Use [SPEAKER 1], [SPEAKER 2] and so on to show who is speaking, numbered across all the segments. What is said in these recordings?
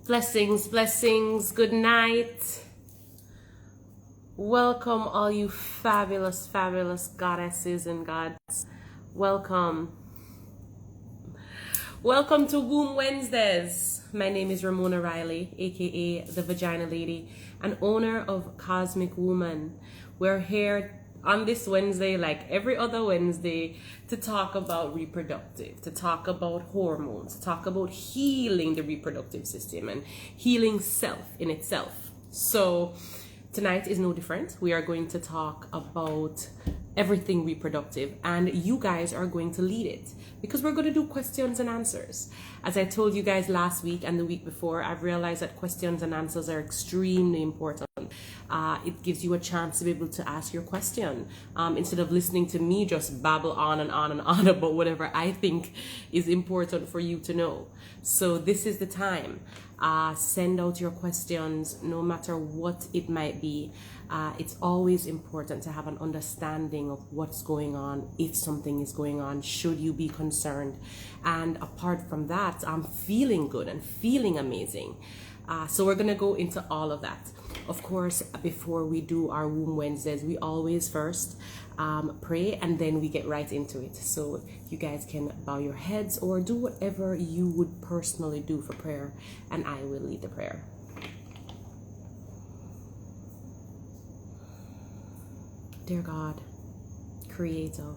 [SPEAKER 1] Blessings, blessings, good night. Welcome, all you fabulous, fabulous goddesses and gods. Welcome. Welcome to Womb Wednesdays. My name is Ramona Riley, aka the Vagina Lady, and owner of Cosmic Woman. We're here on this Wednesday, like every other Wednesday, to talk about reproductive, to talk about hormones, to talk about healing the reproductive system and healing self in itself. So tonight is no different. We are going to talk about everything reproductive, and you guys are going to lead it because we're going to do questions and answers. As I told you guys last week and the week before, I've realized that questions and answers are extremely important. It gives you a chance to be able to ask your question instead of listening to me just babble on and on and on about whatever I think is important for you to know. So this is the time. Send out your questions, no matter what it might be. It's always important to have an understanding of what's going on, if something is going on, should you be concerned. And apart from that, I'm feeling good and feeling amazing. So we're going to go into all of that. Of course, before we do our Womb Wednesdays, we always first pray, and then we get right into it. So you guys can bow your heads or do whatever you would personally do for prayer, and I will lead the prayer. Dear God, Creator,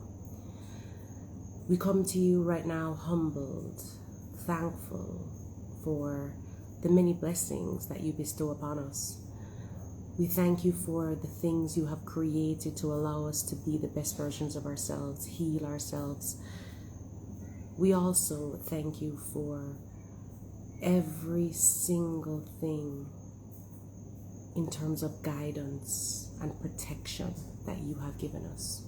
[SPEAKER 1] we come to you right now humbled, thankful for the many blessings that you bestow upon us. We thank you for the things you have created to allow us to be the best versions of ourselves, heal ourselves. We also thank you for every single thing in terms of guidance and protection that you have given us.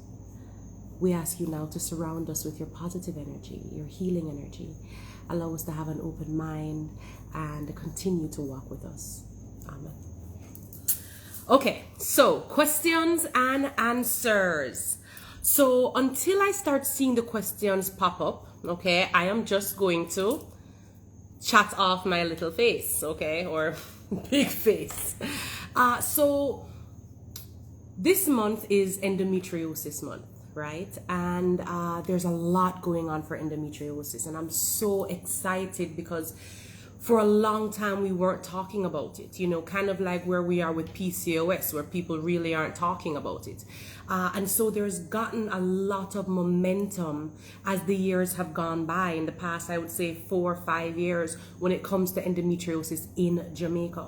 [SPEAKER 1] We ask you now to surround us with your positive energy, your healing energy. Allow us to have an open mind and continue to walk with us. Amen. Okay, so questions and answers. So until I start seeing the questions pop up, okay, I am just going to chat off my little face, okay, or big face. So this month is endometriosis month, right? And there's a lot going on for endometriosis, and I'm so excited because for a long time we weren't talking about it, you know, kind of like where we are with PCOS, where people really aren't talking about it. And so there's gotten a lot of momentum as the years have gone by. In the past, I would say 4 or 5 years when it comes to endometriosis in Jamaica.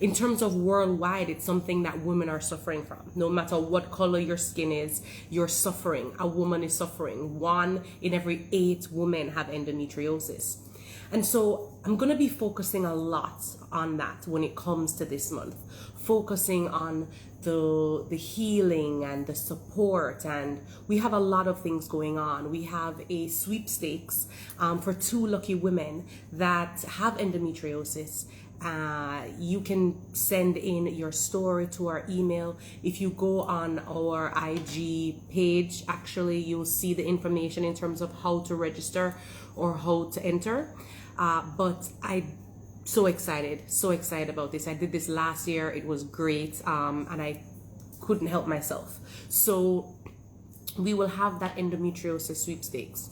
[SPEAKER 1] In terms of worldwide, it's something that women are suffering from. No matter what color your skin is, you're suffering. A woman is suffering. 1 in every 8 women have endometriosis. And so I'm going to be focusing a lot on that when it comes to this month, focusing on the healing and the support. And we have a lot of things going on. We have a sweepstakes for 2 lucky women that have endometriosis. You can send in your story to our email. If you go on our IG page, actually, you'll see the information in terms of how to register or how to enter. But I'm so excited about this. I did this last year. It was great. And I couldn't help myself. So we will have that endometriosis sweepstakes.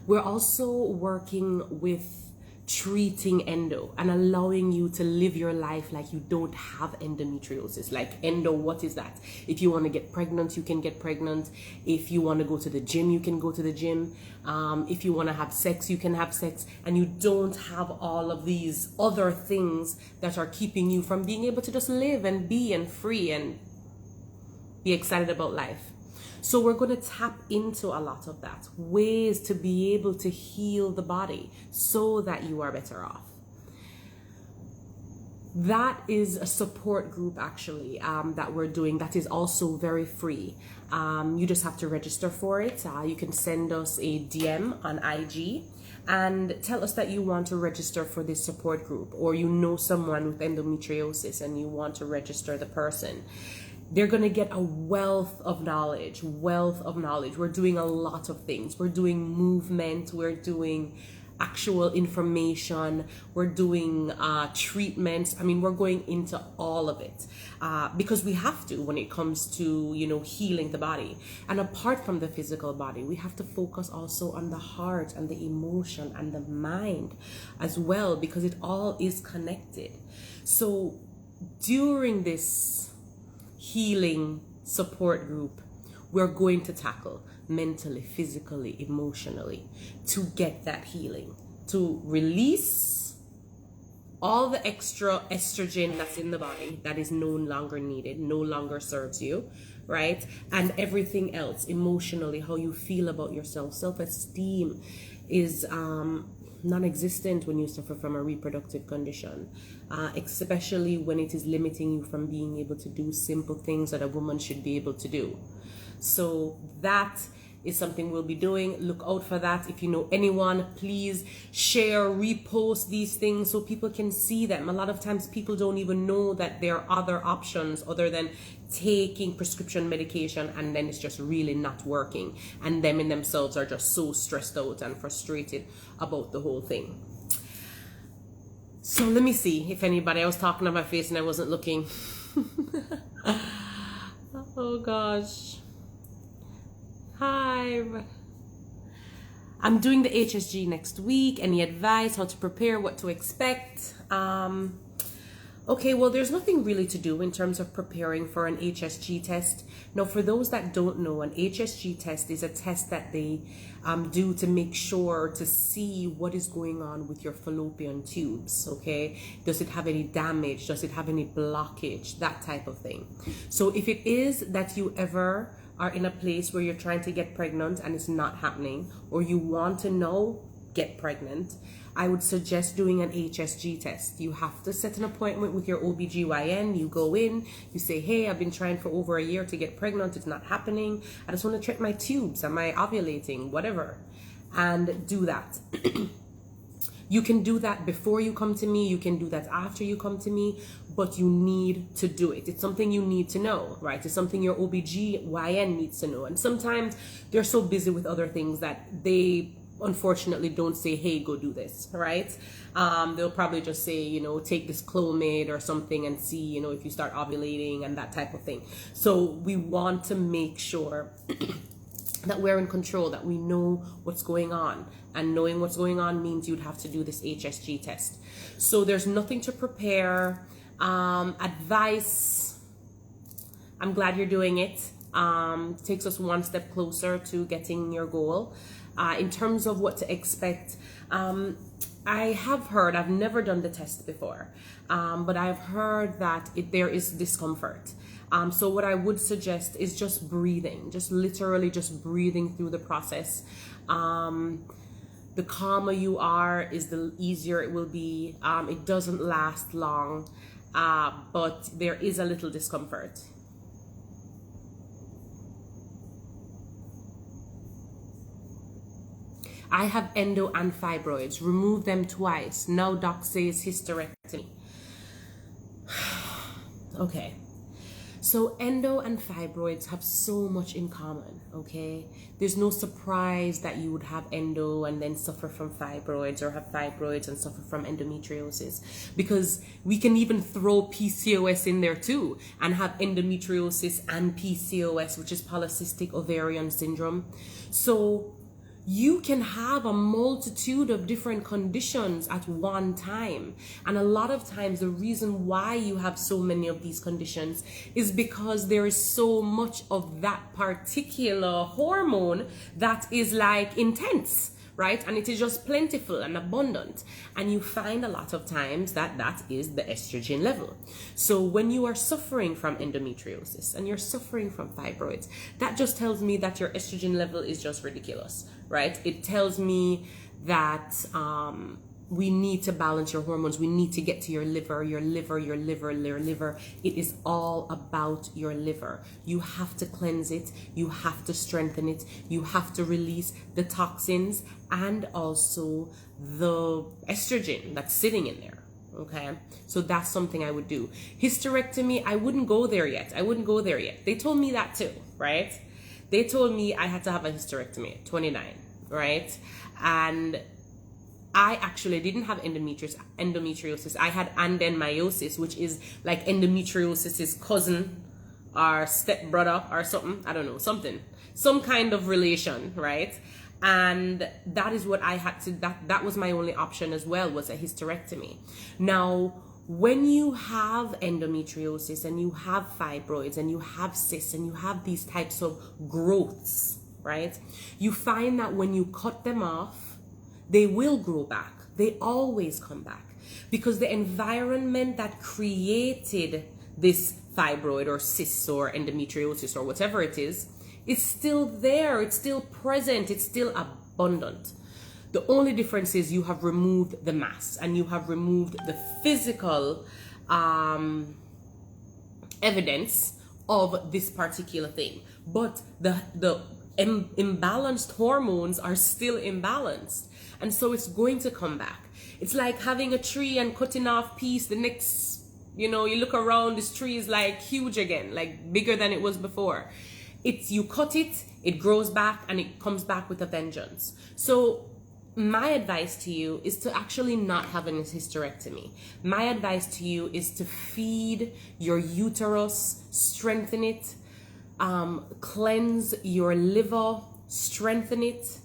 [SPEAKER 1] We're also working with treating endo and allowing you to live your life like you don't have endometriosis. Like endo, what is that? If you want to get pregnant, you can get pregnant. If you want to go to the gym, you can go to the gym. If you want to have sex, you can have sex, and you don't have all of these other things that are keeping you from being able to just live and be and free and be excited about life. So we're going to tap into a lot of that, ways to be able to heal the body so that you are better off. That is a support group actually that we're doing that is also very free. You just have to register for it. You can send us a DM on IG and tell us that you want to register for this support group, or you know someone with endometriosis and you want to register the person. They're going to get a wealth of knowledge. We're doing a lot of things. We're doing movement. We're doing actual information, we're doing treatments. I mean, we're going into all of it because we have to when it comes to, you know, healing the body. And apart from the physical body, we have to focus also on the heart and the emotion and the mind as well, because it all is connected. So during this healing support group, we're going to tackle mentally, physically, emotionally to get that healing, to release all the extra estrogen that's in the body that is no longer needed, no longer serves you, right? And everything else, emotionally, how you feel about yourself. Self-esteem is non-existent when you suffer from a reproductive condition, especially when it is limiting you from being able to do simple things that a woman should be able to do. So that is something we'll be doing. Look out for that. If you know anyone, please share, repost these things so people can see them. A lot of times people don't even know that there are other options other than taking prescription medication, and then it's just really not working, and them in themselves are just so stressed out and frustrated about the whole thing. So let me see if anybody, I was talking on my face and I wasn't looking. Oh gosh. Hi. I'm doing the HSG next week. Any advice? How to prepare? What to expect? Okay, well, there's nothing really to do in terms of preparing for an HSG test. Now, for those that don't know, an HSG test is a test that they do to make sure to see what is going on with your fallopian tubes, okay? Does it have any damage? Does it have any blockage? That type of thing. So if it is that you ever are in a place where you're trying to get pregnant and it's not happening, or you want to know, get pregnant, I would suggest doing an HSG test. You have to set an appointment with your OBGYN. You go in, you say, hey, I've been trying for over a year to get pregnant. It's not happening. I just want to check my tubes. Am I ovulating? Whatever. And do that. You can do that before you come to me. You can do that after you come to me, but you need to do it. It's something you need to know, right? It's something your OBGYN needs to know. And sometimes they're so busy with other things that they unfortunately don't say, hey, go do this, right? They'll probably just say, you know, take this Clomid or something and see, you know, if you start ovulating and that type of thing. So we want to make sure that we're in control, that we know what's going on. And knowing what's going on means you'd have to do this HSG test. So there's nothing to prepare. Advice, I'm glad you're doing it. Takes us one step closer to getting your goal. In terms of what to expect, I have heard, I've never done the test before, but I've heard that there is discomfort. So what I would suggest is just breathing, just literally just breathing through the process. The calmer you are is the easier it will be. It doesn't last long, but there is a little discomfort. I have endo and fibroids. Remove them twice. Now doc says hysterectomy. Okay. So endo and fibroids have so much in common, okay? There's no surprise that you would have endo and then suffer from fibroids, or have fibroids and suffer from endometriosis, because we can even throw PCOS in there too and have endometriosis and PCOS, which is polycystic ovarian syndrome. So you can have a multitude of different conditions at one time. And a lot of times the reason why you have so many of these conditions is because there is so much of that particular hormone that is like intense, right? And it is just plentiful and abundant. And you find a lot of times that that is the estrogen level. So when you are suffering from endometriosis and you're suffering from fibroids, that just tells me that your estrogen level is just ridiculous, right? It tells me that we need to balance your hormones. We need to get to your liver, your liver, your liver, your liver. It is all about your liver. You have to cleanse it. You have to strengthen it. You have to release the toxins and also the estrogen that's sitting in there. Okay, so that's something I would do. Hysterectomy, I wouldn't go there yet. I wouldn't go there yet. They told me that too, right? They told me I had to have a hysterectomy at 29, right? And I actually didn't have endometriosis. I had adenomyosis, which is like endometriosis's cousin or stepbrother or something. I don't know, some kind of relation, right? And that is what I had to, that was my only option as well, was a hysterectomy. Now, when you have endometriosis and you have fibroids and you have cysts and you have these types of growths, right? You find that when you cut them off, they will grow back. They always come back because the environment that created this fibroid or cyst or endometriosis or whatever it is still there. It's still present. It's still abundant. The only difference is you have removed the mass and you have removed the physical evidence of this particular thing. But the imbalanced hormones are still imbalanced. And so it's going to come back. It's like having a tree and cutting off piece. The next, you look around, this tree is like huge again, like bigger than it was before. You cut it, it grows back, and it comes back with a vengeance. So my advice to you is to actually not have a hysterectomy. My advice to you is to feed your uterus, strengthen it, cleanse your liver, strengthen it,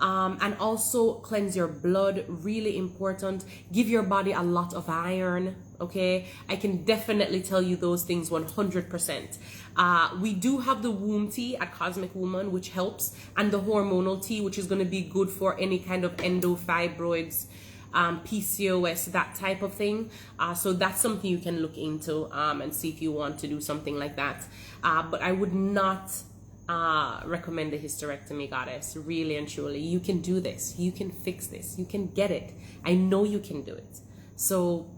[SPEAKER 1] and also cleanse your blood, really important. Give your body a lot of iron, okay? I can definitely tell you those things 100%. We do have the womb tea at Cosmic Woman, which helps, and the hormonal tea, which is going to be good for any kind of endofibroids, PCOS, that type of thing. So that's something you can look into and see if you want to do something like that. But I would not recommend the hysterectomy, goddess. Really and truly, you can do this. You can fix this. You can get it. I know you can do it. So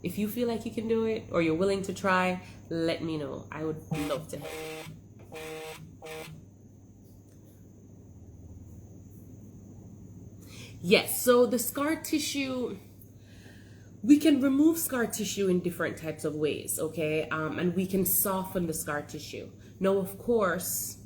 [SPEAKER 1] if you feel like you can do it or you're willing to try, let me know. I would love to help. Yes, so the scar tissue, we can remove scar tissue in different types of ways, okay? And we can soften the scar tissue. Now, of course,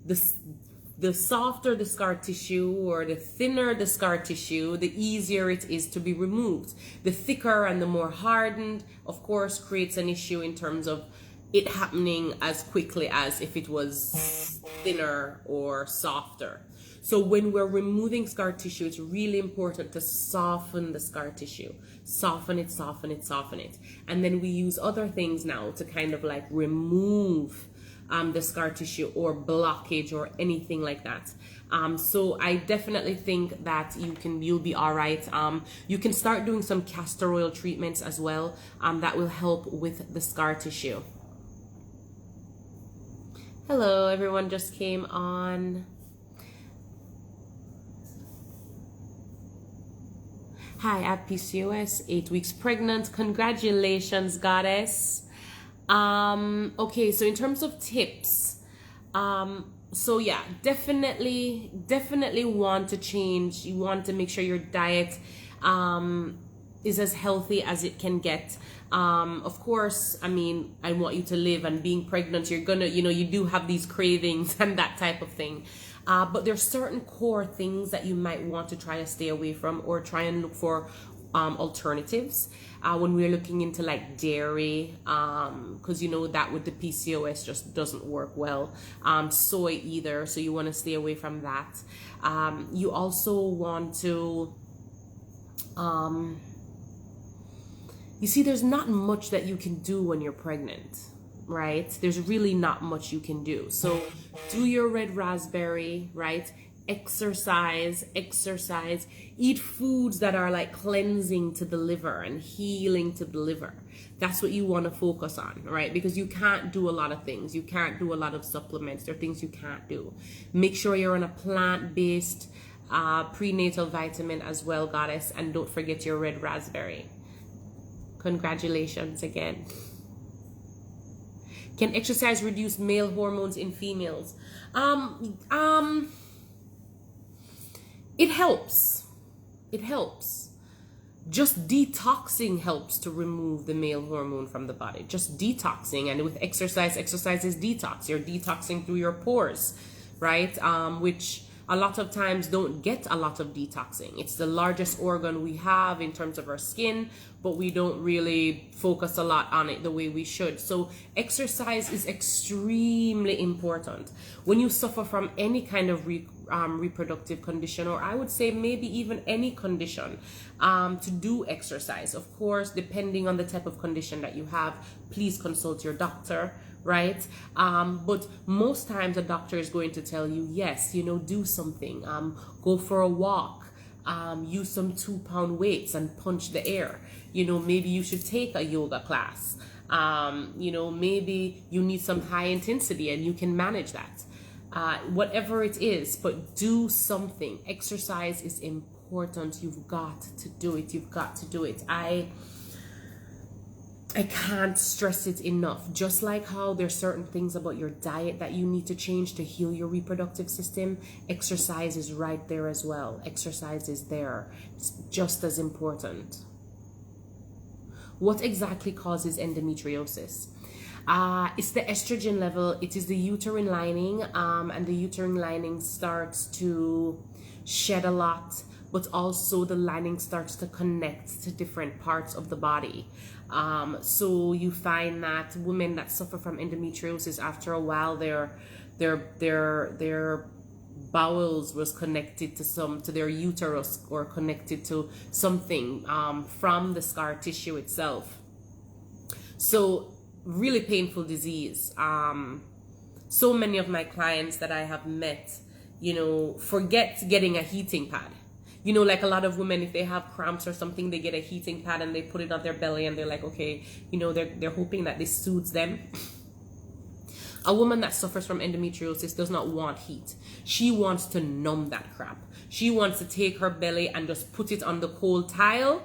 [SPEAKER 1] the softer the scar tissue or the thinner the scar tissue, the easier it is to be removed. The thicker and the more hardened, of course, creates an issue in terms of it happening as quickly as if it was thinner or softer. So when we're removing scar tissue, it's really important to soften the scar tissue. Soften it, soften it, soften it. And then we use other things now to kind of like remove the scar tissue or blockage or anything like that. So I definitely think that you'll be all right. You can start doing some castor oil treatments as well. That will help with the scar tissue. Hello, everyone just came on. Hi, I have PCOS, 8 weeks pregnant. Congratulations, goddess. Okay, so in terms of tips, so yeah, definitely want to change. You want to make sure your diet is as healthy as it can get. Of course, I mean, I want you to live, and being pregnant, you're gonna, you do have these cravings and that type of thing. But there's certain core things that you might want to try to stay away from or try and look for alternatives. When we're looking into like dairy, because that with the PCOS just doesn't work well. Soy either, so you want to stay away from that. You also want to, you see, there's not much that you can do when you're pregnant, right? There's really not much you can do. So do your red raspberry, right? Exercise, eat foods that are like cleansing to the liver and healing to the liver. That's what you want to focus on, right? Because you can't do a lot of things. You can't do a lot of supplements. There are things you can't do. Make sure you're on a plant-based prenatal vitamin as well, goddess. And don't forget your red raspberry. Congratulations again. Can exercise reduce male hormones in females? It helps. It helps. Just detoxing helps to remove the male hormone from the body. Just detoxing. And with exercise is detox. You're detoxing through your pores, right? Which a lot of times don't get a lot of detoxing. It's the largest organ we have in terms of our skin, but we don't really focus a lot on it the way we should. So exercise is extremely important. When you suffer from any kind of reproductive condition, or I would say maybe even any condition, to do exercise. Of course, depending on the type of condition that you have, please consult your doctor, right? But most times a doctor is going to tell you, yes, do something, go for a walk, use some 2-pound weights and punch the air. Maybe you should take a yoga class. Maybe you need some high intensity and you can manage that. Whatever it is, but do something. Exercise is important. You've got to do it. You've got to do it. I can't stress it enough. Just like how there's certain things about your diet that you need to change to heal your reproductive system, exercise is right there as well. Exercise is there. It's just as important. What exactly causes endometriosis? It's the estrogen level. It is the uterine lining, and the uterine lining starts to shed a lot, but also the lining starts to connect to different parts of the body. So you find that women that suffer from endometriosis, after a while, their bowels was connected to their uterus, or connected to something from the scar tissue itself. So really painful disease. So many of my clients that I have met, forget getting a heating pad. Like a lot of women, if they have cramps or something, they get a heating pad and they put it on their belly and they're like, okay, they're hoping that this soothes them. A woman that suffers from endometriosis does not want heat. She wants to numb that crap. She wants to take her belly and just put it on the cold tile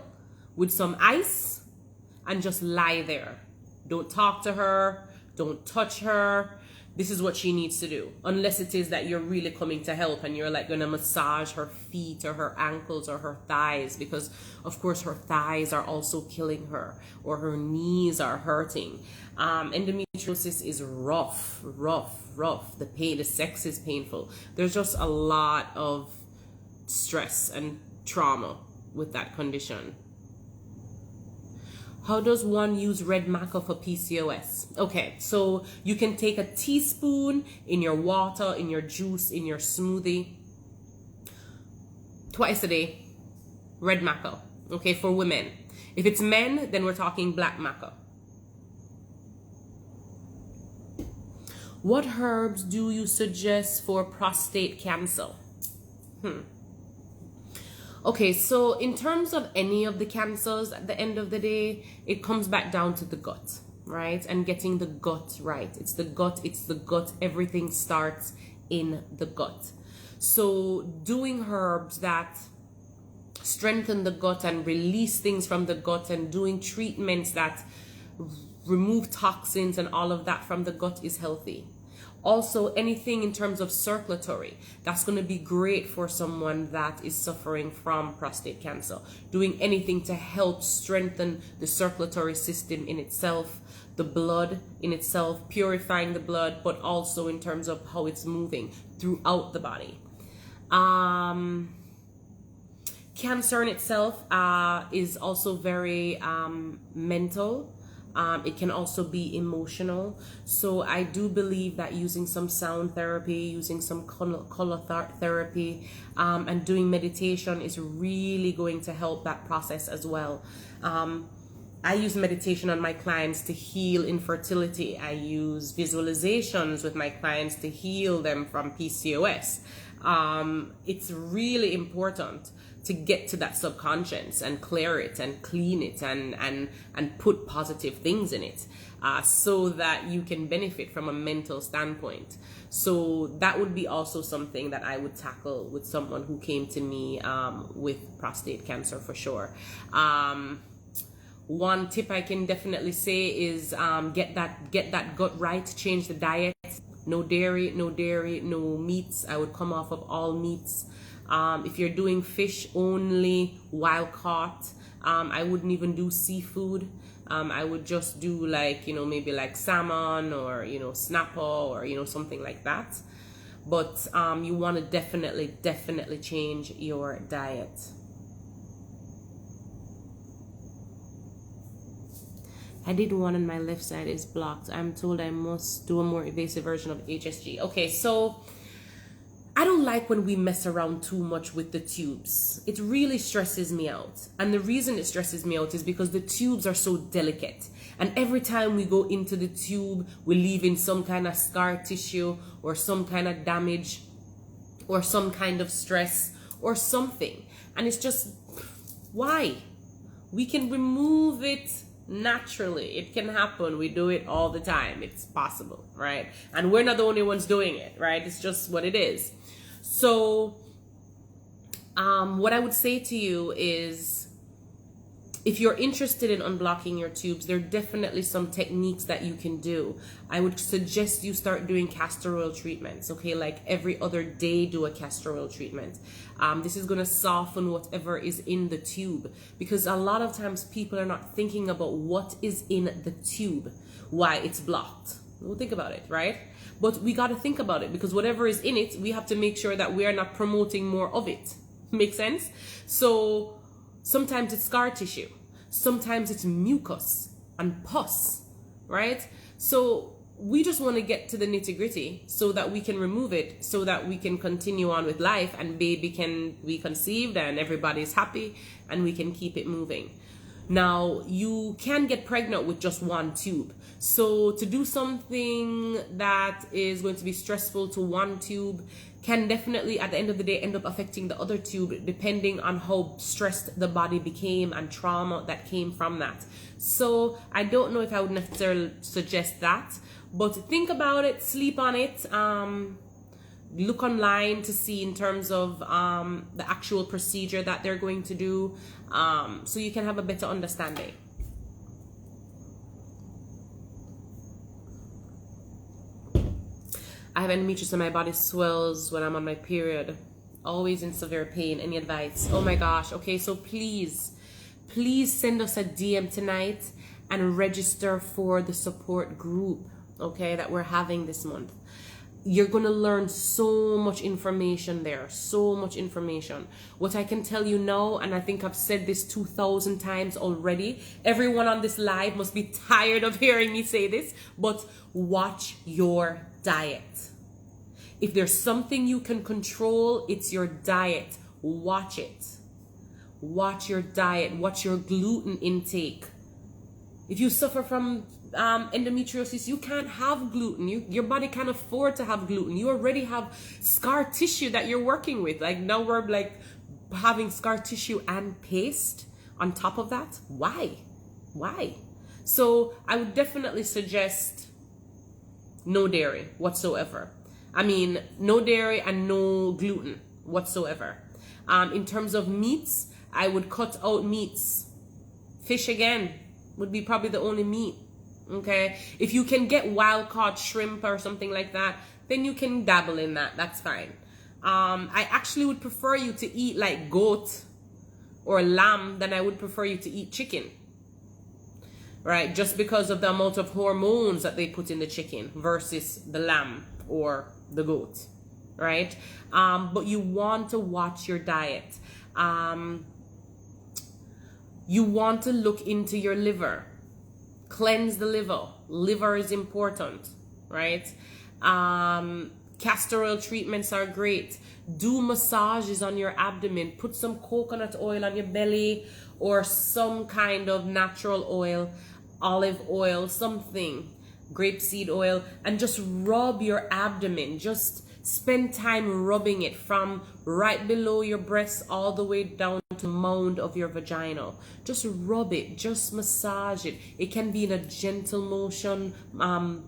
[SPEAKER 1] with some ice and just lie there. Don't talk to her. Don't touch her. This is what she needs to do. Unless it is that you're really coming to help and you're like going to massage her feet or her ankles or her thighs, because of course her thighs are also killing her, or her knees are hurting. Endometriosis is rough. The sex is painful. There's just a lot of stress and trauma with that condition. How does one use red maca for PCOS? Okay, so you can take a teaspoon in your water, in your juice, in your smoothie, twice a day. Red maca, okay, for women. If it's men, then we're talking black maca. What herbs do you suggest for prostate cancer? Okay, so in terms of any of the cancers, at the end of the day, it comes back down to the gut, right? And getting the gut right. It's the gut. Everything starts in the gut. So doing herbs that strengthen the gut and release things from the gut, and doing treatments that remove toxins and all of that from the gut is healthy. Also, anything in terms of circulatory, that's going to be great for someone that is suffering from prostate cancer. Doing anything to help strengthen the circulatory system in itself, the blood in itself, purifying the blood, but also in terms of how it's moving throughout the body. Cancer in itself is also very mental. It can also be emotional. So I do believe that using some sound therapy, using some color therapy, and doing meditation is really going to help that process as well. I use meditation on my clients to heal infertility. I use visualizations with my clients to heal them from PCOS. It's really important to get to that subconscious and clear it and clean it and put positive things in it, so that you can benefit from a mental standpoint. So that would be also something that I would tackle with someone who came to me with prostate cancer for sure. One tip I can definitely say is get that gut right, change the diet. No dairy, no meats. I would come off of all meats. If you're doing fish only, wild caught, I wouldn't even do seafood. I would just do maybe like salmon or, snapper or, something like that. but you want to definitely change your diet. I did one and my left side is blocked. I'm told I must do a more invasive version of HSG. Okay, so I don't like when we mess around too much with the tubes. It really stresses me out. And the reason it stresses me out is because the tubes are so delicate. And every time we go into the tube, we leave in some kind of scar tissue or some kind of damage or some kind of stress or something. And it's just, why? We can remove it naturally. It can happen. We do it all the time. It's possible, right? And we're not the only ones doing it, right? It's just what it is. So what I would say to you is, if you're interested in unblocking your tubes, there are definitely some techniques that you can do. I would suggest you start doing castor oil treatments, okay? Like every other day, do a castor oil treatment. This is gonna soften whatever is in the tube, because a lot of times people are not thinking about what is in the tube, why it's blocked. We'll think about it, right? But we gotta think about it, because whatever is in it, we have to make sure that we are not promoting more of it. Make sense? So sometimes it's scar tissue, sometimes it's mucus and pus, right? So we just want to get to the nitty-gritty so that we can remove it, so that we can continue on with life and baby can be conceived and everybody's happy and we can keep it moving. Now, you can get pregnant with just one tube. So to do something that is going to be stressful to one tube can definitely, at the end of the day, end up affecting the other tube, depending on how stressed the body became and trauma that came from that. So I don't know if I would necessarily suggest that, but think about it, sleep on it, look online to see in terms of the actual procedure that they're going to do, so you can have a better understanding. I have endometriosis and my body swells when I'm on my period. Always in severe pain. Any advice? Oh my gosh. Okay, so please send us a DM tonight and register for the support group, okay, that we're having this month. You're going to learn so much information there. So much information. What I can tell you now, and I think I've said this 2,000 times already, everyone on this live must be tired of hearing me say this, but watch your diet. If there's something you can control, it's your diet. Watch it. Watch your diet. Watch your gluten intake. If you suffer from endometriosis, you can't have gluten. Your body can't afford to have gluten. You already have scar tissue that you're working with. Like now we're like having scar tissue and paste on top of that. Why? So I would definitely suggest no dairy whatsoever. I mean, no dairy and no gluten whatsoever. In terms of meats, I would cut out meats. Fish again would be probably the only meat. Okay, if you can get wild caught shrimp or something like that, then you can dabble in that. That's fine. I actually would prefer you to eat like goat or lamb than I would prefer you to eat chicken. Right, just because of the amount of hormones that they put in the chicken versus the lamb or the goat, right? But you want to watch your diet. You want to look into your liver. Cleanse the liver. Liver is important, right? Castor oil treatments are great. Do massages on your abdomen. Put some coconut oil on your belly or some kind of natural oil, olive oil, something, grapeseed oil, and just rub your abdomen. Just spend time rubbing it from right below your breasts all the way down to the mound of your vagina. Just rub it, just massage it. It can be in a gentle motion,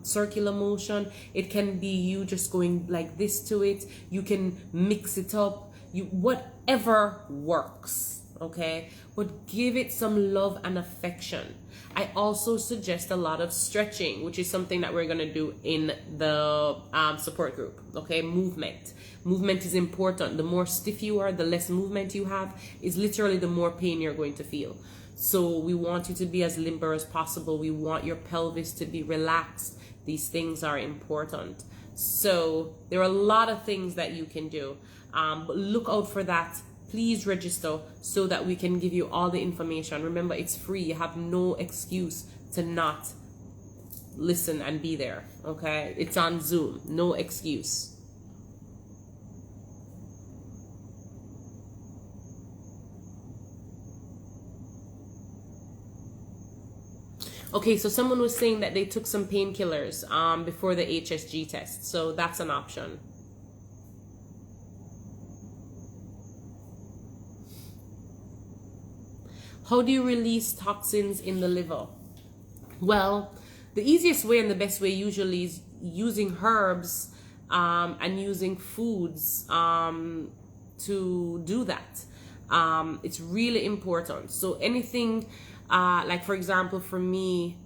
[SPEAKER 1] circular motion. It can be you just going like this to it. You can mix it up. Whatever works, okay? But give it some love and affection. I also suggest a lot of stretching, which is something that we're going to do in the support group. Okay, movement. Movement is important. The more stiff you are, the less movement you have, is literally the more pain you're going to feel. So we want you to be as limber as possible. We want your pelvis to be relaxed. These things are important. So there are a lot of things that you can do. But look out for that. Please register so that we can give you all the information. Remember, it's free. You have no excuse to not listen and be there. Okay? It's on Zoom. No excuse. Okay, so someone was saying that they took some painkillers before the HSG test. So that's an option. How do you release toxins in the liver? Well, the easiest way and the best way usually is using herbs and using foods to do that. It's really important. So anything like, for example, for me,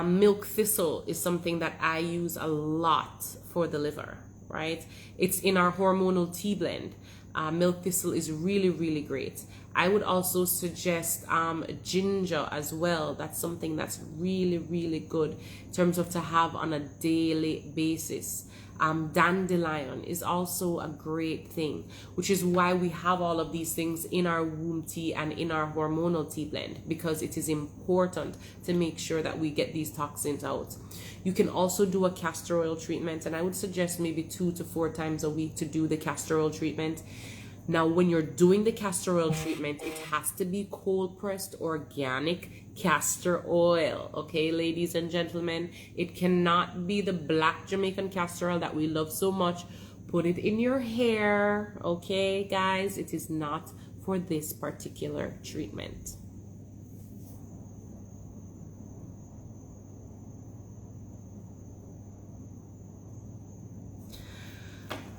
[SPEAKER 1] milk thistle is something that I use a lot for the liver, right? It's in our hormonal tea blend. Milk thistle is really, really great. I would also suggest ginger as well. That's something that's really, really good in terms of to have on a daily basis. Dandelion is also a great thing, which is why we have all of these things in our womb tea and in our hormonal tea blend, because it is important to make sure that we get these toxins out. You can also do a castor oil treatment, and I would suggest maybe 2 to 4 times a week to do the castor oil treatment. Now, when you're doing the castor oil treatment, it has to be cold pressed organic castor oil. Okay, ladies and gentlemen, it cannot be the black Jamaican castor oil that we love so much. Put it in your hair. Okay, guys, it is not for this particular treatment.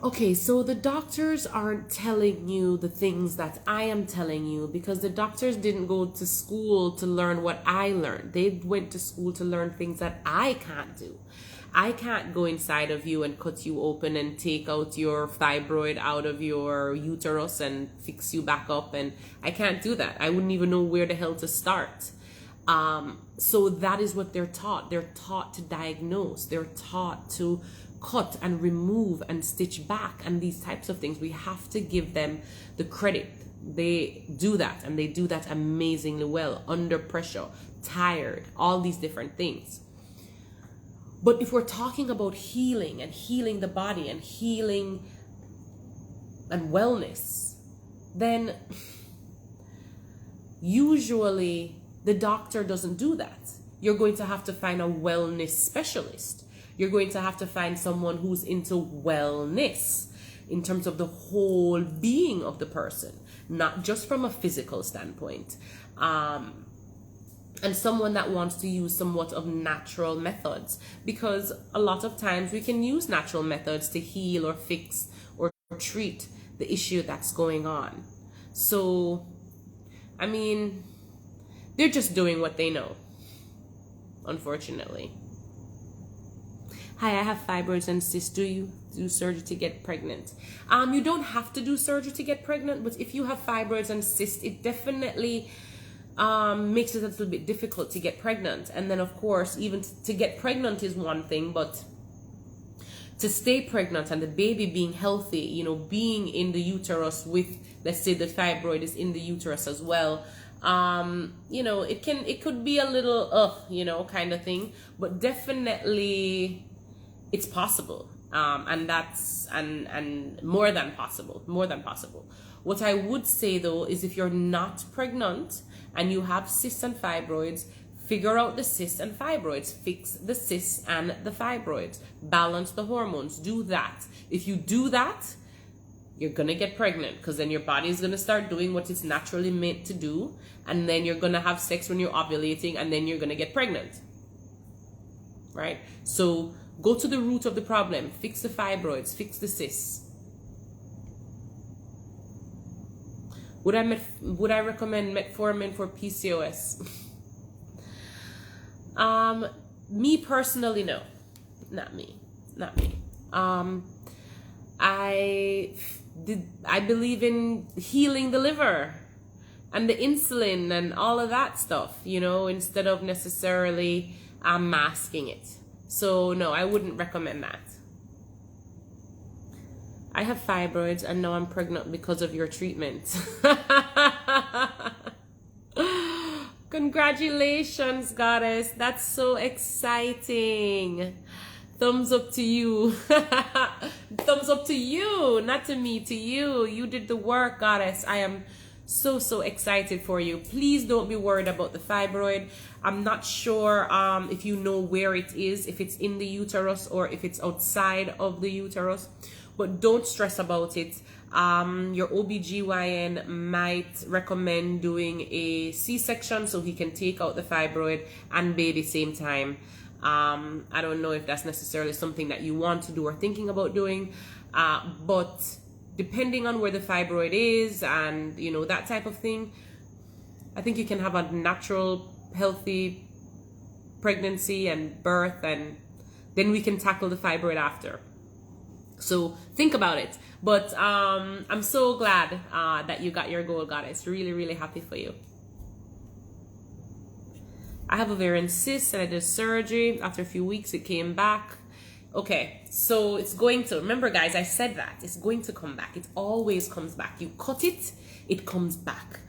[SPEAKER 1] Okay, so the doctors aren't telling you the things that I am telling you, because the doctors didn't go to school to learn what I learned. They went to school to learn things that I can't do. I can't go inside of you and cut you open and take out your fibroid out of your uterus and fix you back up. And I can't do that. I wouldn't even know where the hell to start. So that is what they're taught. They're taught to diagnose. They're taught to cut and remove and stitch back and these types of things. We have to give them the credit. They do that, and they do that amazingly well, under pressure, tired, all these different things. But if we're talking about healing and healing the body and healing and wellness, then usually the doctor doesn't do that. You're going to have to find a wellness specialist. You're going to have to find someone who's into wellness in terms of the whole being of the person, not just from a physical standpoint. And someone that wants to use somewhat of natural methods, because a lot of times we can use natural methods to heal or fix or treat the issue that's going on. So, I mean, they're just doing what they know, unfortunately. Hi, I have fibroids and cysts. Do you do surgery to get pregnant? You don't have to do surgery to get pregnant, but if you have fibroids and cysts, it definitely makes it a little bit difficult to get pregnant. And then, of course, even to get pregnant is one thing, but to stay pregnant and the baby being healthy, you know, being in the uterus with, let's say the fibroid is in the uterus as well, you know, it could be a little, you know, kind of thing, but definitely it's possible. And that's, and more than possible. What I would say though, is if you're not pregnant and you have cysts and fibroids, figure out the cysts and fibroids, fix the cysts and the fibroids, balance the hormones, do that. If you do that, you're gonna get pregnant, because then your body is gonna start doing what it's naturally meant to do, and then you're gonna have sex when you're ovulating, and then you're gonna get pregnant, right? So go to the root of the problem, fix the fibroids, fix the cysts. Would I recommend metformin for PCOS? Me personally, no. Not me. I believe in healing the liver and the insulin and all of that stuff, you know, instead of necessarily masking it. So no, I wouldn't recommend that. I have fibroids and now I'm pregnant because of your treatment. Congratulations, goddess. That's so exciting. Thumbs up to you. Thumbs up to you, not to me, to you. You did the work, goddess. I am so excited for you. Please don't be worried about the fibroid. I'm not sure if you know where it is, if it's in the uterus or if it's outside of the uterus, but don't stress about it. Your OBGYN might recommend doing a C-section so he can take out the fibroid and baby same time. I don't know if that's necessarily something that you want to do or thinking about doing, but depending on where the fibroid is and, you know, that type of thing, I think you can have a natural, healthy pregnancy and birth, and then we can tackle the fibroid after. So think about it. But I'm so glad that you got your goal, goddess. Really happy for you. I have ovarian cysts and I did surgery. After a few weeks, it came back. Okay, so it's going to, remember guys, I said that. It's going to come back. It always comes back. You cut it, it comes back.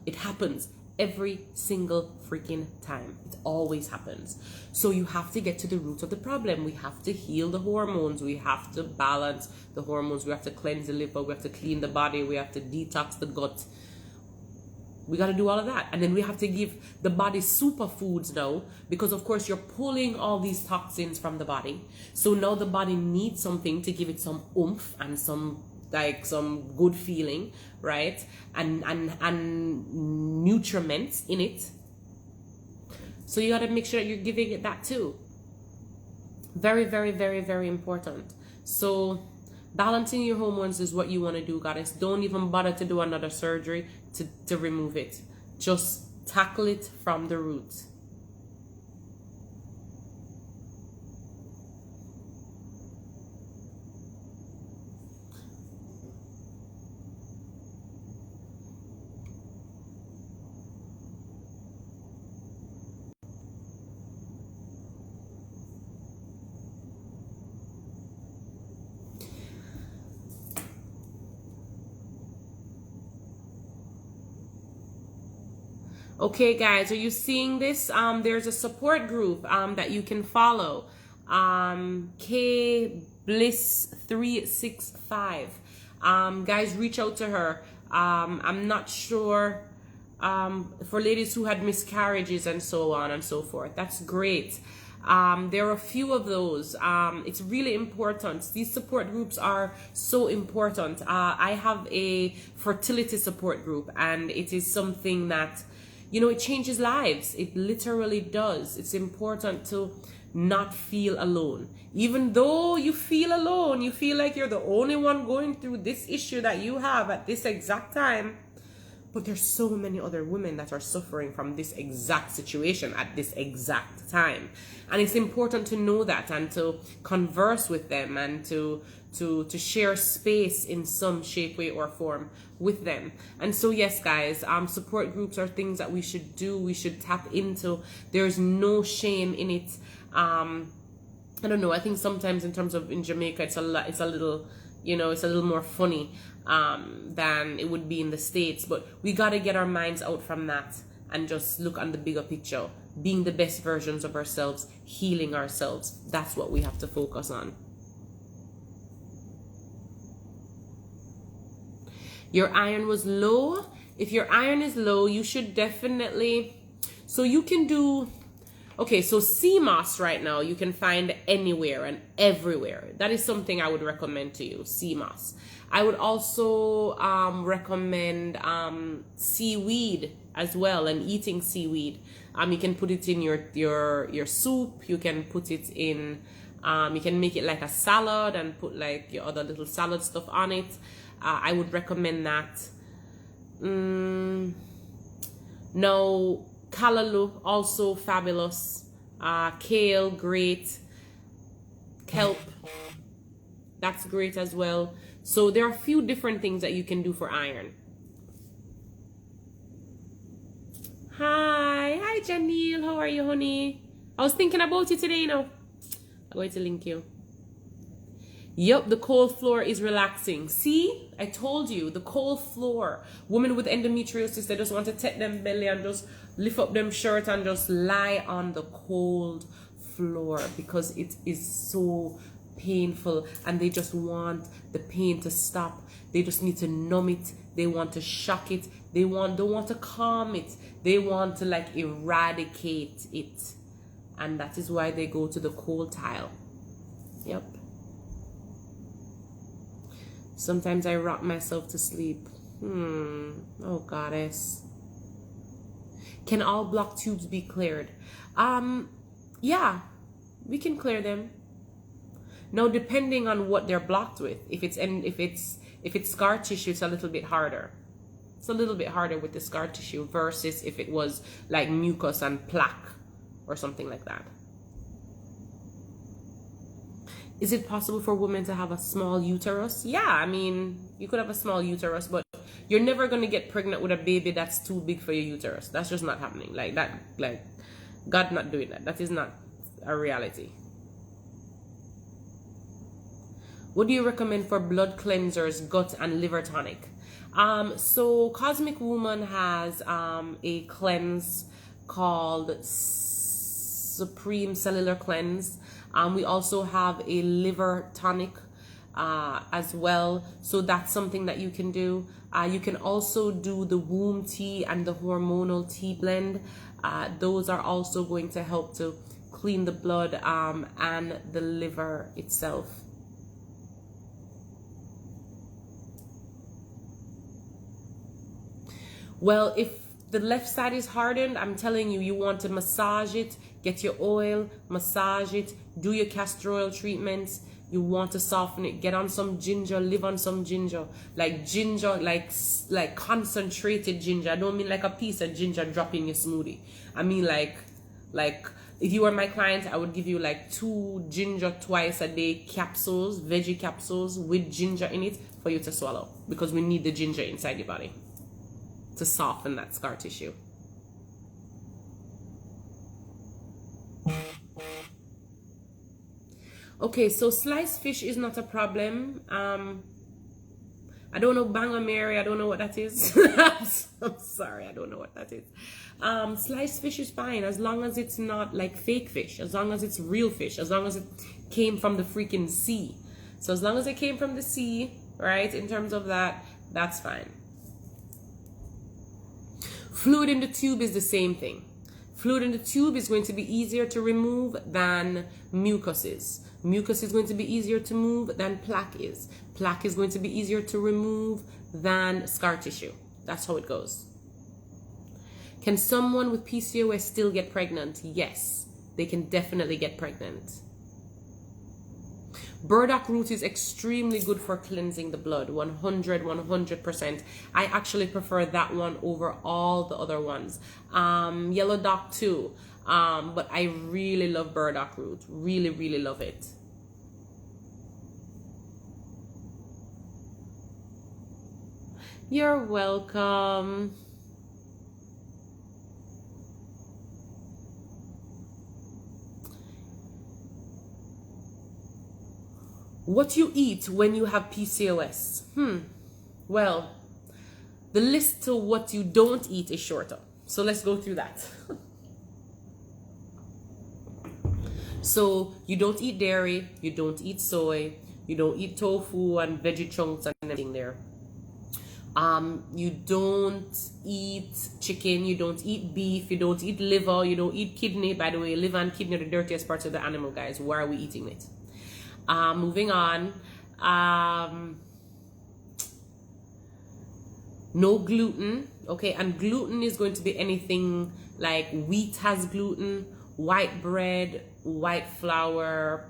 [SPEAKER 1] It happens every single freaking time. It always happens. So you have to get to the root of the problem. We have to heal the hormones. We have to balance the hormones. We have to cleanse the liver. We have to clean the body. We have to detox the gut. We got to do all of that. And then we have to give the body superfoods now, because of course you're pulling all these toxins from the body. So now the body needs something to give it some oomph and some good feeling, right? And nutriments in it. So you got to make sure that you're giving it that too. Very important. So balancing your hormones is what you want to do, goddess. Don't even bother to do another surgery to remove it. Just tackle it from the root. Okay, guys, are you seeing this? There's a support group that you can follow. K Bliss 365. Guys, reach out to her. I'm not sure for ladies who had miscarriages and so on and so forth. That's great. There are a few of those. It's really important. These support groups are so important. I have a fertility support group, and it is something that, you know, it changes lives. It literally does. It's important to not feel alone. Even though you feel alone, you feel like you're the only one going through this issue that you have at this exact time. But there's so many other women that are suffering from this exact situation at this exact time. And it's important to know that and to converse with them and to share space in some shape, way, or form with them. And so yes, guys, support groups are things that we should do. We should tap into. There's no shame in it. I don't know. I think sometimes in terms of in Jamaica, it's a little more funny than it would be in the States. But we got to get our minds out from that and just look on the bigger picture. Being the best versions of ourselves, healing ourselves. That's what we have to focus on. Your iron was low. If your iron is low, you should definitely, so you can do, okay, so sea moss right now you can find anywhere and everywhere. That is something I would recommend to you, sea moss. I would also recommend seaweed as well, and eating seaweed. You can put it in your soup. You can put it in, you can make it like a salad and put like your other little salad stuff on it. I would recommend that. Now, callaloo, also fabulous. Kale, great. Kelp, that's great as well. So there are a few different things that you can do for iron. Hi Janelle, how are you, honey? I was thinking about you today, I'm going to link you. Yep, the cold floor is relaxing. See, I told you, the cold floor. Women with endometriosis, they just want to take them belly and just lift up them shirt and just lie on the cold floor because it is so painful and they just want the pain to stop. They just need to numb it. They want to shock it. They don't want to calm it. They want to like eradicate it. And that is why they go to the cold tile. Yep. Sometimes I rock myself to sleep. Oh goddess. Can all blocked tubes be cleared? Yeah, we can clear them. Now, depending on what they're blocked with, if it's scar tissue, it's a little bit harder. It's a little bit harder with the scar tissue versus if it was like mucus and plaque or something like that. Is it possible for women to have a small uterus? Yeah, I mean, you could have a small uterus, but you're never going to get pregnant with a baby that's too big for your uterus. That's just not happening. Like that, like God not doing that. That is not a reality. What do you recommend for blood cleansers, gut and liver tonic? So Cosmic Woman has a cleanse called Supreme Cellular Cleanse. We also have a liver tonic as well. So that's something that you can do. You can also do the womb tea and the hormonal tea blend. Those are also going to help to clean the blood and the liver itself. Well, if the left side is hardened, I'm telling you, you want to massage it, get your oil, massage it, do your castor oil treatments. You want to soften it, get on some ginger, live on some ginger, like concentrated ginger. I don't mean like a piece of ginger drop in your smoothie. I mean like if you were my client, I would give you like 2 ginger twice a day capsules, veggie capsules with ginger in it for you to swallow, because we need the ginger inside your body to soften that scar tissue. Okay, so sliced fish is not a problem. I don't know Banga Mary, I don't know what that is. I'm sorry, I don't know what that is. Sliced fish is fine as long as it's not like fake fish, as long as it's real fish, as long as it came from the freaking sea. So as long as it came from the sea, right, in terms of that, that's fine. Fluid in the tube is the same thing. Fluid in the tube is going to be easier to remove than mucus is. Mucus is going to be easier to move than plaque is. Plaque is going to be easier to remove than scar tissue. That's how it goes. Can someone with PCOS still get pregnant? Yes, they can definitely get pregnant. Burdock root is extremely good for cleansing the blood, 100%. I actually prefer that one over all the other ones. Yellow dock too, but I really love burdock root, really love it. You're welcome. What you eat when you have PCOS? Well, the list to what you don't eat is shorter. So let's go through that. So you don't eat dairy, you don't eat soy, you don't eat tofu and veggie chunks and everything there. You don't eat chicken, you don't eat beef, you don't eat liver, you don't eat kidney. By the way, liver and kidney are the dirtiest parts of the animal, guys. Why are we eating it? Moving on. No gluten. Okay, and gluten is going to be anything like wheat has gluten, white bread, white flour,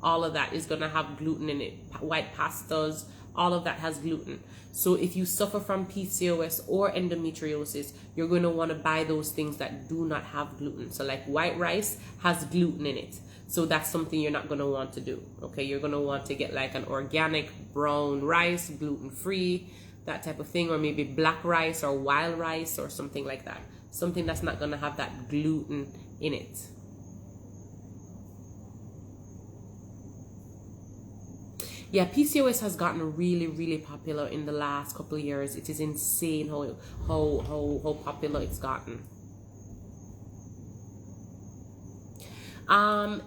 [SPEAKER 1] all of that is going to have gluten in it. White pastas, all of that has gluten. So if you suffer from PCOS or endometriosis, you're going to want to buy those things that do not have gluten. So like white rice has gluten in it. So that's something you're not going to want to do. Okay, you're going to want to get like an organic brown rice, gluten-free, that type of thing, or maybe black rice or wild rice or something like that. Something that's not going to have that gluten in it. Yeah, PCOS has gotten really, really popular in the last couple of years. It is insane how popular it's gotten.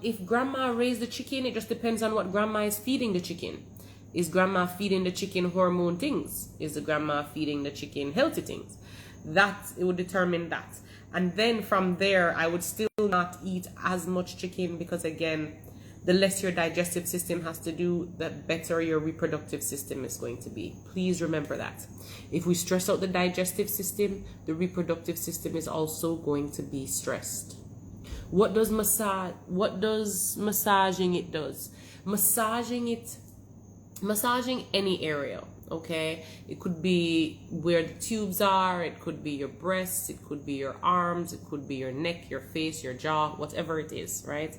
[SPEAKER 1] If grandma raised the chicken, it just depends on what grandma is feeding the chicken. Is grandma feeding the chicken hormone things? Is the grandma feeding the chicken healthy things? That, it would determine that. And then from there, I would still not eat as much chicken, because again, the less your digestive system has to do, the better your reproductive system is going to be. Please remember that. If we stress out the digestive system, the reproductive system is also going to be stressed. What does massaging it does? Massaging any area, okay? It could be where the tubes are, it could be your breasts, it could be your arms, it could be your neck, your face, your jaw, whatever it is, right?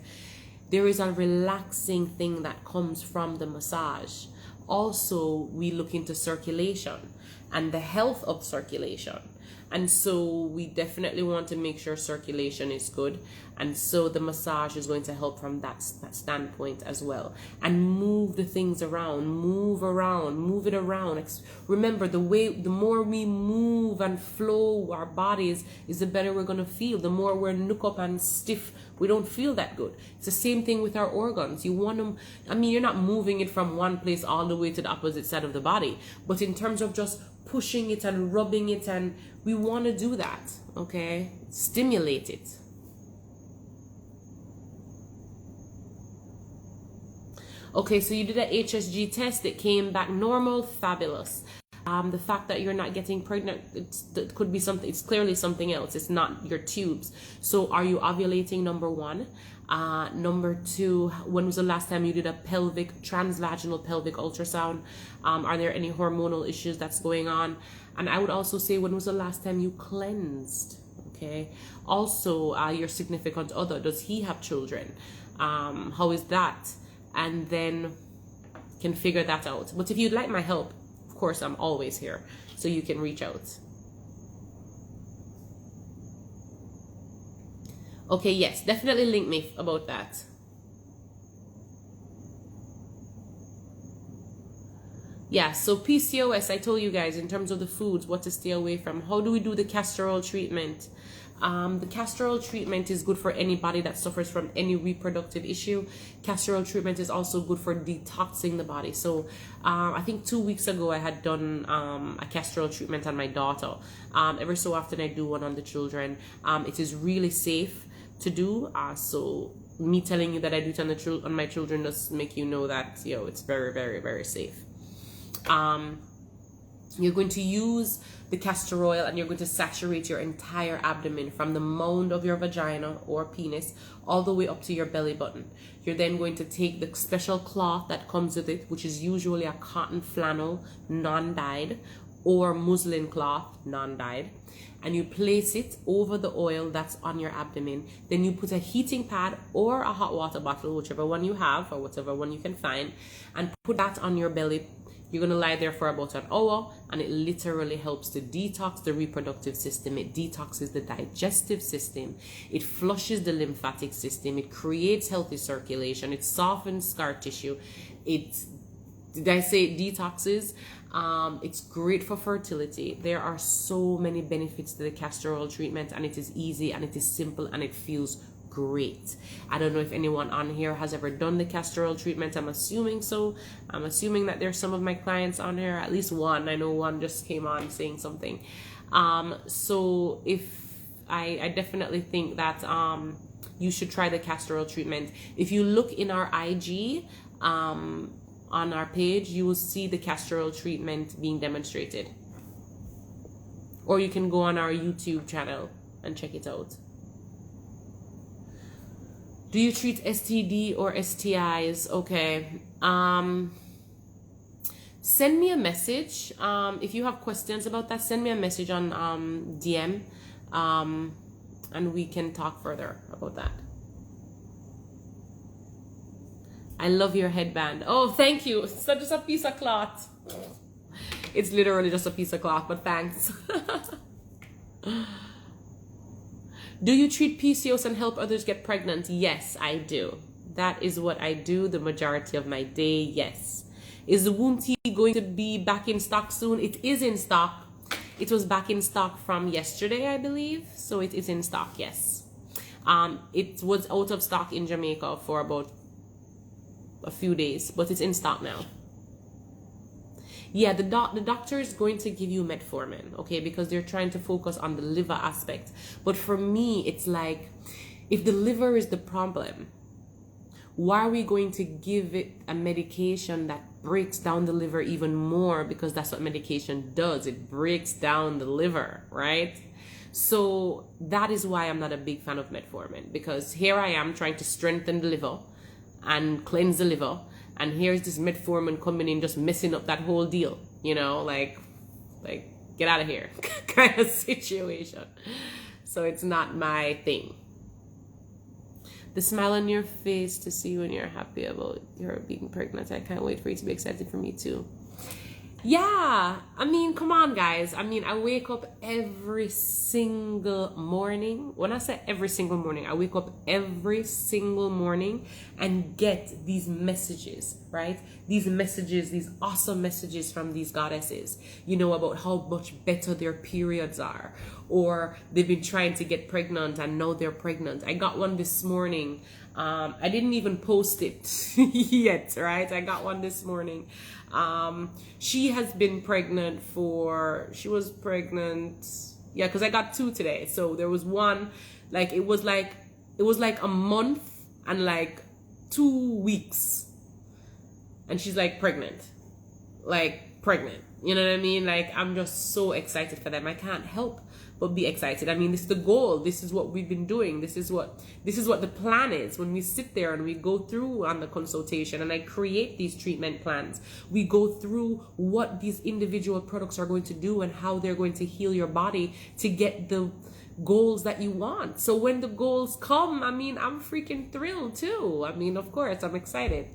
[SPEAKER 1] There is a relaxing thing that comes from the massage. Also, we look into circulation and the health of circulation. And so we definitely want to make sure circulation is good. And so the massage is going to help from that standpoint as well. And move the things around, move it around. Remember, the more we move and flow our bodies is the better we're going to feel. The more we're nook up and stiff, we don't feel that good. It's the same thing with our organs. You want them, you're not moving it from one place all the way to the opposite side of the body. But in terms of just pushing it and rubbing it, and we want to do that, okay? Stimulate it. Okay, so you did an HSG test. It came back normal. Fabulous. The fact that you're not getting pregnant, it could be something. It's clearly something else. It's not your tubes. So are you ovulating? Number one. Number two, when was the last time you did a transvaginal pelvic ultrasound? Are there any hormonal issues that's going on? And I would also say, when was the last time you cleansed? Okay. Also, your significant other, does he have children? How is that? And then can figure that out. But if you'd like my help, of course, I'm always here, so you can reach out. Okay, yes, definitely link me about that. Yeah, so PCOS, I told you guys in terms of the foods, what to stay away from. How do we do the castor oil treatment? The castor oil treatment is good for anybody that suffers from any reproductive issue. Castor oil treatment is also good for detoxing the body. So I think 2 weeks ago I had done a castor oil treatment on my daughter. Every so often I do one on the children. It is really safe to do. So me telling you that I do it on my children does make you know that, it's very, very, very safe. You're going to use the castor oil and you're going to saturate your entire abdomen from the mound of your vagina or penis all the way up to your belly button. You're then going to take the special cloth that comes with it, which is usually a cotton flannel, non-dyed, or muslin cloth, non-dyed, and you place it over the oil that's on your abdomen. Then you put a heating pad or a hot water bottle, whichever one you have or whatever one you can find, and put that on your belly. You're going to lie there for about an hour, and it literally helps to detox the reproductive system. It detoxes the digestive system. It flushes the lymphatic system. It creates healthy circulation. It softens scar tissue. Did I say it detoxes? It's great for fertility. There are so many benefits to the castor oil treatment, and it is easy and it is simple and it feels great. I don't know if anyone on here has ever done the castor oil treatment. I'm assuming so. I'm assuming that there's some of my clients on here, at least one. I know one just came on saying something. So if I definitely think that you should try the castor oil treatment. If you look in our IG on our page, you will see the castor oil treatment being demonstrated. Or you can go on our YouTube channel and check it out. Do you treat STD or STIs? Okay. Send me a message. If you have questions about that, send me a message on DM. And we can talk further about that. I love your headband. Oh, thank you. It's just a piece of cloth. It's literally just a piece of cloth, but thanks. Do you treat PCOS and help others get pregnant? Yes, I do. That is what I do the majority of my day, yes. Is the womb tea going to be back in stock soon? It is in stock. It was back in stock from yesterday, I believe. So it is in stock, yes. It was out of stock in Jamaica for about a few days, but it's in stock now. Yeah, the doctor is going to give you metformin, okay, because they're trying to focus on the liver aspect. But for me, it's like, if the liver is the problem, why are we going to give it a medication that breaks down the liver even more? Because that's what medication does. It breaks down the liver, right? So that is why I'm not a big fan of metformin, because here I am trying to strengthen the liver and cleanse the liver, and here's this metformin coming in just messing up that whole deal, you know, like get out of here kind of situation. So it's not my thing. The smile on your face to see when you're happy about your being pregnant. I can't wait for you to be excited for me too. Yeah, I mean, come on, guys. I mean, I wake up every single morning. When I say every single morning, I wake up every single morning and get these messages, right? These messages, these awesome messages from these goddesses, you know, about how much better their periods are, or they've been trying to get pregnant and now they're pregnant. I got one this morning. I didn't even post it yet, right? I got one this morning. She has been pregnant because I got two today. So there was one, like it was like a month and like 2 weeks, and she's like pregnant, you know what I mean? Like, I'm just so excited for them. I can't help but be excited. I mean, this is the goal. This is what we've been doing. This is what the plan is. When we sit there and we go through on the consultation and I create these treatment plans, we go through what these individual products are going to do and how they're going to heal your body to get the goals that you want. So when the goals come, I mean, I'm freaking thrilled too. I mean, of course, I'm excited.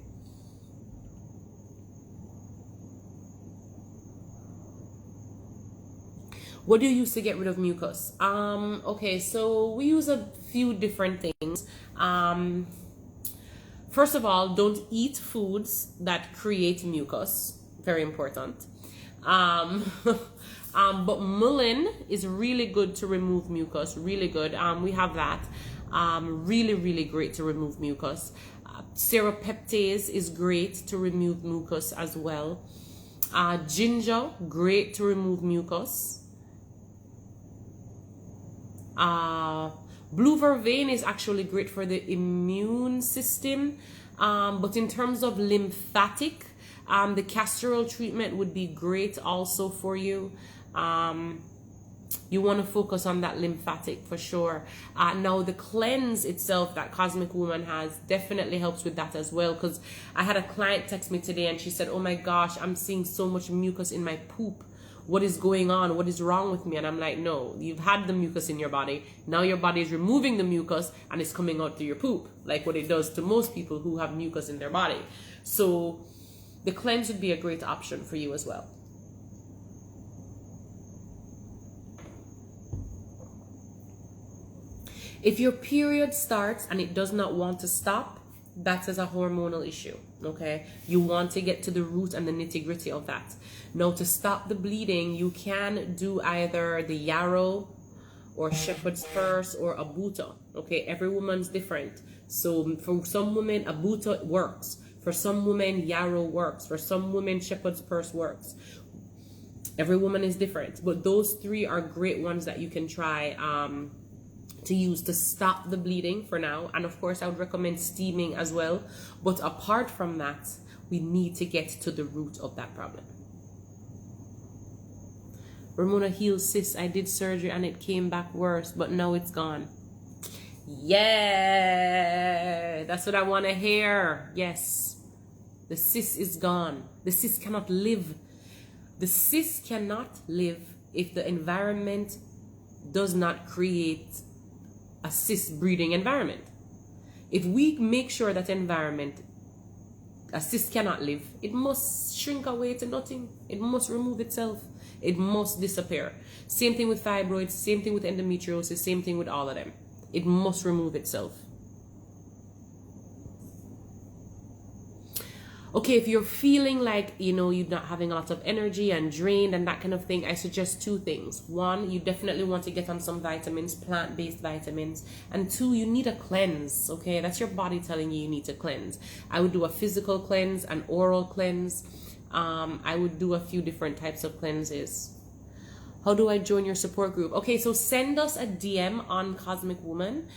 [SPEAKER 1] What do you use to get rid of mucus? Okay, so we use a few different things. First of all, don't eat foods that create mucus. Very important. But mullein is really good to remove mucus. Really good. We have that. Really, really great to remove mucus. Serapeptase is great to remove mucus as well. Ginger, great to remove mucus. Blue vervain is actually great for the immune system, but in terms of lymphatic, the castor oil treatment would be great also for you. You want to focus on that lymphatic for sure. Now the cleanse itself that Cosmic Woman has definitely helps with that as well, because I had a client text me today and she said, oh my gosh, I'm seeing so much mucus in my poop. What is going on? What is wrong with me? And I'm like, no, you've had the mucus in your body. Now your body is removing the mucus and it's coming out through your poop, like what it does to most people who have mucus in their body. So the cleanse would be a great option for you as well. If your period starts and it does not want to stop, that is a hormonal issue, okay? You want to get to the root and the nitty-gritty of that. Now, to stop the bleeding, you can do either the yarrow or shepherd's purse or a buta, okay? Every woman's different. So for some women, a buta works. For some women, yarrow works. For some women, shepherd's purse works. Every woman is different. But those three are great ones that you can try to use to stop the bleeding for now. And of course, I would recommend steaming as well. But apart from that, we need to get to the root of that problem. Ramona heals, sis. I did surgery and it came back worse, but now it's gone. Yeah, that's what I want to hear. Yes, the cyst is gone. The cyst cannot live. The cyst cannot live if the environment does not create a cyst breeding environment. If we make sure that environment, a cyst cannot live, it must shrink away to nothing. It must remove itself. It must disappear. Same thing with fibroids, same thing with endometriosis, same thing with all of them. It must remove itself. Okay, if you're feeling like, you know, you're not having a lot of energy and drained and that kind of thing, I suggest two things. One, you definitely want to get on some vitamins, plant-based vitamins. And two, you need a cleanse, okay? That's your body telling you need to cleanse. I would do a physical cleanse, an oral cleanse. I would do a few different types of cleanses. How do I join your support group? Okay, so send us a DM on Cosmic Woman,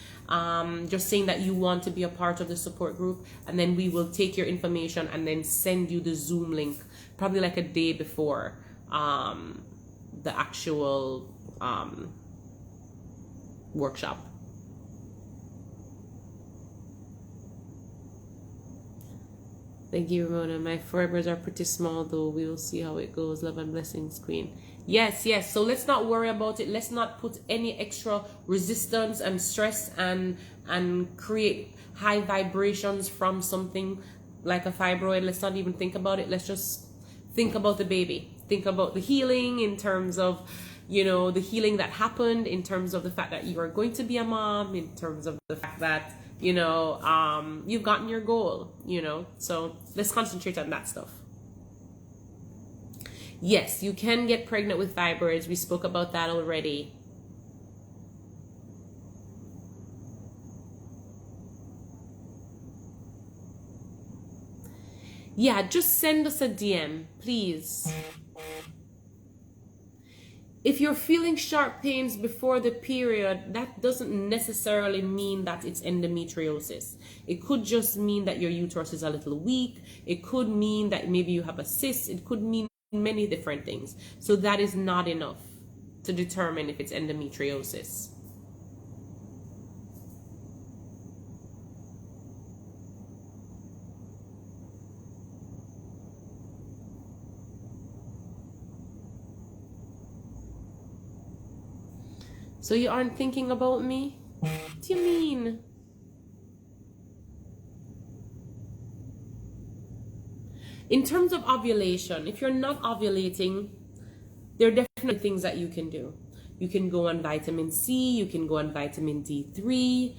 [SPEAKER 1] just saying that you want to be a part of the support group, and then we will take your information and then send you the Zoom link, probably like a day before the actual workshop. Thank you, Ramona. My fibers are pretty small though. We will see how it goes. Love and blessings, Queen. Yes, yes. So let's not worry about it. Let's not put any extra resistance and stress and create high vibrations from something like a fibroid. Let's not even think about it. Let's just think about the baby. Think about the healing in terms of, you know, the healing that happened, in terms of the fact that you are going to be a mom, in terms of the fact that, you know, you've gotten your goal, you know. So let's concentrate on that stuff. Yes, you can get pregnant with fibroids. We spoke about that already. Yeah, just send us a DM, please. If you're feeling sharp pains before the period, that doesn't necessarily mean that it's endometriosis. It could just mean that your uterus is a little weak. It could mean that maybe you have a cyst. It could mean many different things. So that is not enough to determine if it's endometriosis. So you aren't thinking about me? What do you mean? In terms of ovulation, if you're not ovulating, there are definitely things that you can do. You can go on vitamin C, you can go on vitamin D3,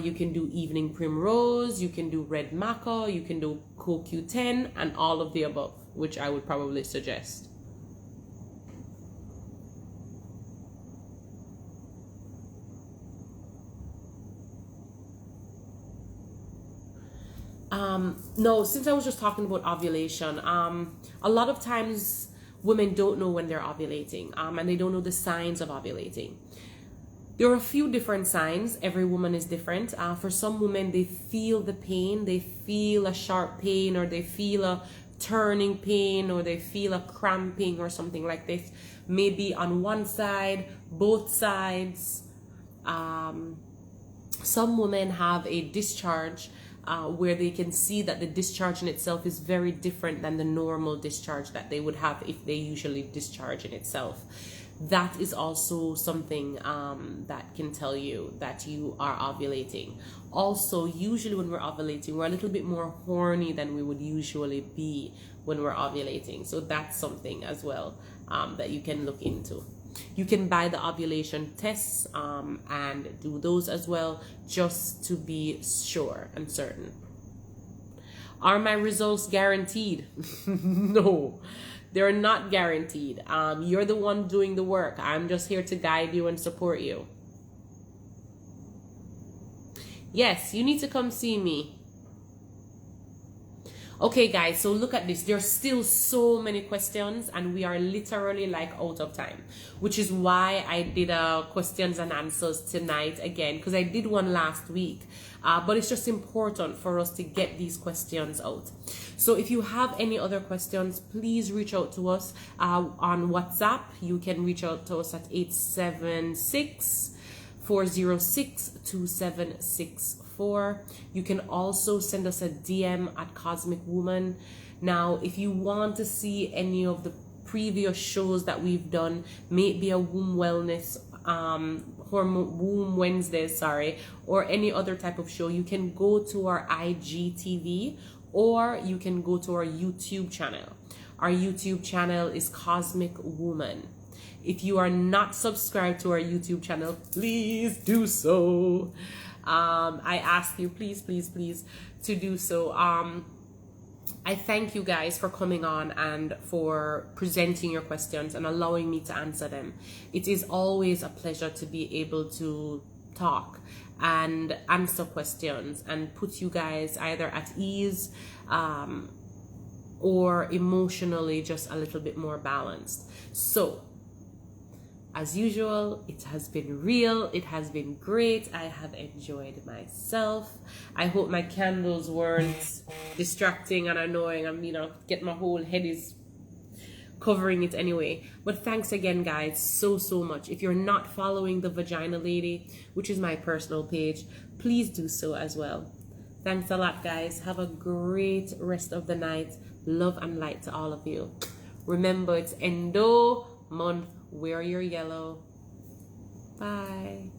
[SPEAKER 1] you can do evening primrose, you can do red maca, you can do CoQ10, and all of the above, which I would probably suggest. No, since I was just talking about ovulation, a lot of times women don't know when they're ovulating, and they don't know the signs of ovulating. There are a few different signs. Every woman is different. For some women, they feel the pain, they feel a sharp pain, or they feel a turning pain, or they feel a cramping or something like this, maybe on one side, both sides. Some women have a discharge where they can see that the discharge in itself is very different than the normal discharge that they would have if they usually discharge in itself. That is also something that can tell you that you are ovulating. Also, usually when we're ovulating, we're a little bit more horny than we would usually be when we're ovulating. So that's something as well that you can look into. You can buy the ovulation tests and do those as well, just to be sure and certain. Are my results guaranteed? No, they're not guaranteed. You're the one doing the work. I'm just here to guide you and support you. Yes, you need to come see me. Okay guys, so look at this. There's still so many questions and we are literally like out of time, which is why I did a questions and answers tonight again, because I did one last week, but it's just important for us to get these questions out. So if you have any other questions, please reach out to us on WhatsApp. You can reach out to us at 876-406-2764. You can also send us a DM at Cosmic Woman. Now, if you want to see any of the previous shows that we've done, maybe a womb wellness, womb Wednesdays, or any other type of show, you can go to our IGTV or you can go to our YouTube channel. Our YouTube channel is Cosmic Woman. If you are not subscribed to our YouTube channel, please do so. I ask you, please to do so. I thank you guys for coming on and for presenting your questions and allowing me to answer them. It is always a pleasure to be able to talk and answer questions and put you guys either at ease or emotionally just a little bit more balanced. So, as usual, it has been real. It has been great. I have enjoyed myself. I hope my candles weren't distracting and annoying. I'm, get my whole head is covering it anyway. But thanks again, guys, so much. If you're not following the Vagina Lady, which is my personal page, please do so as well. Thanks a lot, guys. Have a great rest of the night. Love and light to all of you. Remember, it's Endo month. Wear your yellow. Bye.